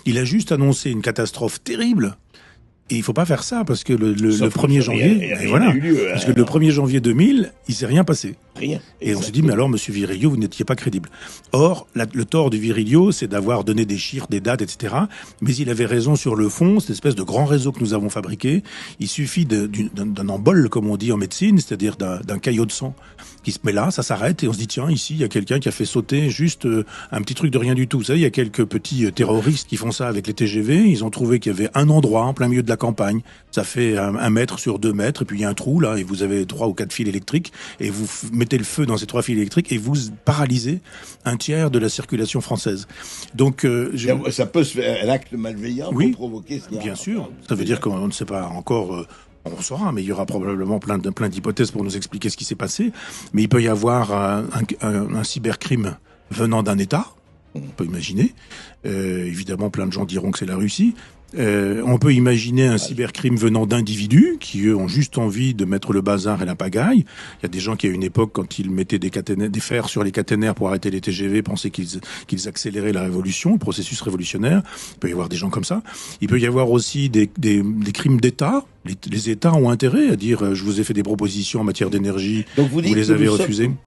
Il a juste annoncé une catastrophe terrible. Et il faut pas faire ça parce que le 1er janvier, et voilà, parce que le 1er janvier 2000, il s'est rien passé. Rien. Et on s'est dit, mais alors, monsieur Virilio, vous n'étiez pas crédible. Or, le tort de Virilio, c'est d'avoir donné des chiffres, des dates, etc. Mais il avait raison sur le fond, cette espèce de grand réseau que nous avons fabriqué. Il suffit d'un embol, comme on dit en médecine, c'est-à-dire d'un caillot de sang qui se met là, ça s'arrête, et on se dit, tiens, ici, il y a quelqu'un qui a fait sauter juste un petit truc de rien du tout. Vous savez, il y a quelques petits terroristes qui font ça avec les TGV. Ils ont trouvé qu'il y avait un endroit en plein milieu de la campagne. Ça fait 1 mètre sur 2 mètres, et puis il y a un trou, là, et vous avez 3 ou 4 fils électriques, et vous mettez le feu dans ces 3 fils électriques, et vous paralysez un tiers de la circulation française. Donc, ça peut se faire, un acte malveillant oui, pour provoquer cela. Bien sûr. Ça veut dire qu'on ne sait pas encore... on saura, mais il y aura probablement plein d'hypothèses pour nous expliquer ce qui s'est passé. Mais il peut y avoir un cybercrime venant d'un État, on peut imaginer. Évidemment, plein de gens diront que c'est la Russie. On peut imaginer un cybercrime venant d'individus qui, eux, ont juste envie de mettre le bazar et la pagaille. Il y a des gens qui, à une époque, quand ils mettaient des fers sur les caténaires pour arrêter les TGV, pensaient qu'ils accéléraient la révolution, le processus révolutionnaire. Il peut y avoir des gens comme ça. Il peut y avoir aussi des crimes d'État. Les États ont intérêt à dire je vous ai fait des propositions en matière d'énergie, vous les avez refusées.